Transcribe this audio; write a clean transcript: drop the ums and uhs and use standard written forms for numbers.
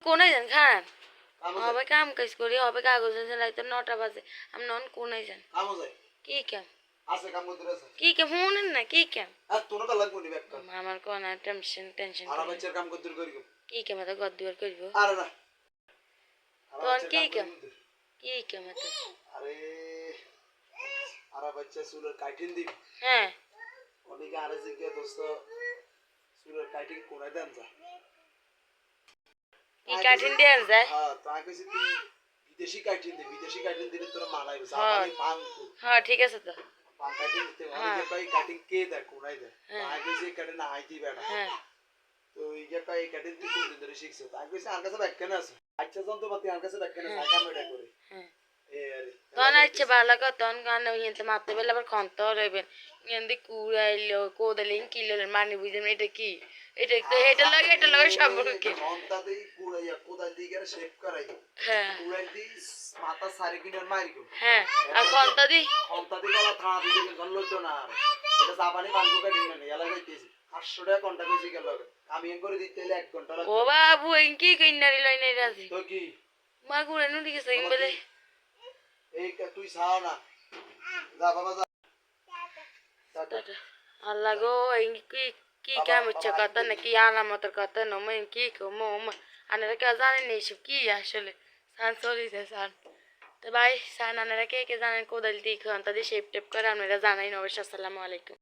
কোনায় যান খান কামো হবে যায় কাম কাজ করি হবে কাগজ সেলাই তো 9টা বাজে আমি নন কোনায় যান কামো যায় কি কাম আছে কাম করতে আছে কি কাম শুনেন না কি কাম আর তোরা তো লাগবো নি একটা আমার কোন টেনশন টেনশন আর বাচ্চার কাম করতে করিব কি কাম তো গদ দুয়ার করব আরে না তোর কি কাম কি কাম তো আরে আর বাচ্চা চুলের কাটিং দিবি হ্যাঁ অনেকে আরে জিজ্ঞাসা দোস্ত চুলের কাটিং করে দেন যা কি কাটিং দেন যায় হ্যাঁ তাই কইছি তুই বিদেশি কাটিং দিলে তোরা মানাই জাপানি পান হ্যাঁ ঠিক আছে তো পান কাটিং দিতে অনেকে কই কাটিং কে দেয় কোনাই দেয় তাই কইছি কাটিং না আইতি বেটা হ্যাঁ তো ইয়া কই কাটিং তুই কোন দিন ধরে শিখছ তাই কইছি আর কাছে ব্যাখ্যা না আছে আচ্ছা জানতো বাতি আর কাছে ব্যাখ্যা না কাম এটা করে হ্যাঁ এ আরে তখন আচ্ছা ভালো কথা তখন গান হিনতে মারতে পারলে আবার খন্ত রইবেন হিন্দি কুড়াইলো কোদালিং কিলো মানে বুঝেন এটা কি এটা তো এটা লাগে সম্পর্ক কি মনটা দেই কুড়াইয়া কোদাল দিয়ে গেলে শেপ করাই হ্যাঁ কুড়াই দি মাথা সারি কিনার মারি গো হ্যাঁ আর খন্ত দি খন্তা দি গলা থানা দিতে গেল লজ্জ না আর এটা জাপানি বাঙ্গু কাটিং না এলা যাইতেছি 500 টাকা ঘন্টা কইছি গেল আমি করে দিতে হলে 1 ঘন্টা ও লাগবে বাবু কি কইনারি লইনে রাজি তো কি মা গুড়ে নুটি গেছে বলে এই তুই ছাও না যা বাবা যা আল্লাহ গো কি কি কাম হচ্ছে কথা নাকি আলামতের কথা নমে কি কমো আনারা কেউ জানেন এইসব কি আসলে সান চলিছে সান তো ভাই সান আনারা কে কে জানেন কোদাল দিয়ে খান তাদের শেপ টেপ করে আপনারা জানাই অবশ্যই আসসালামু আলাইকুম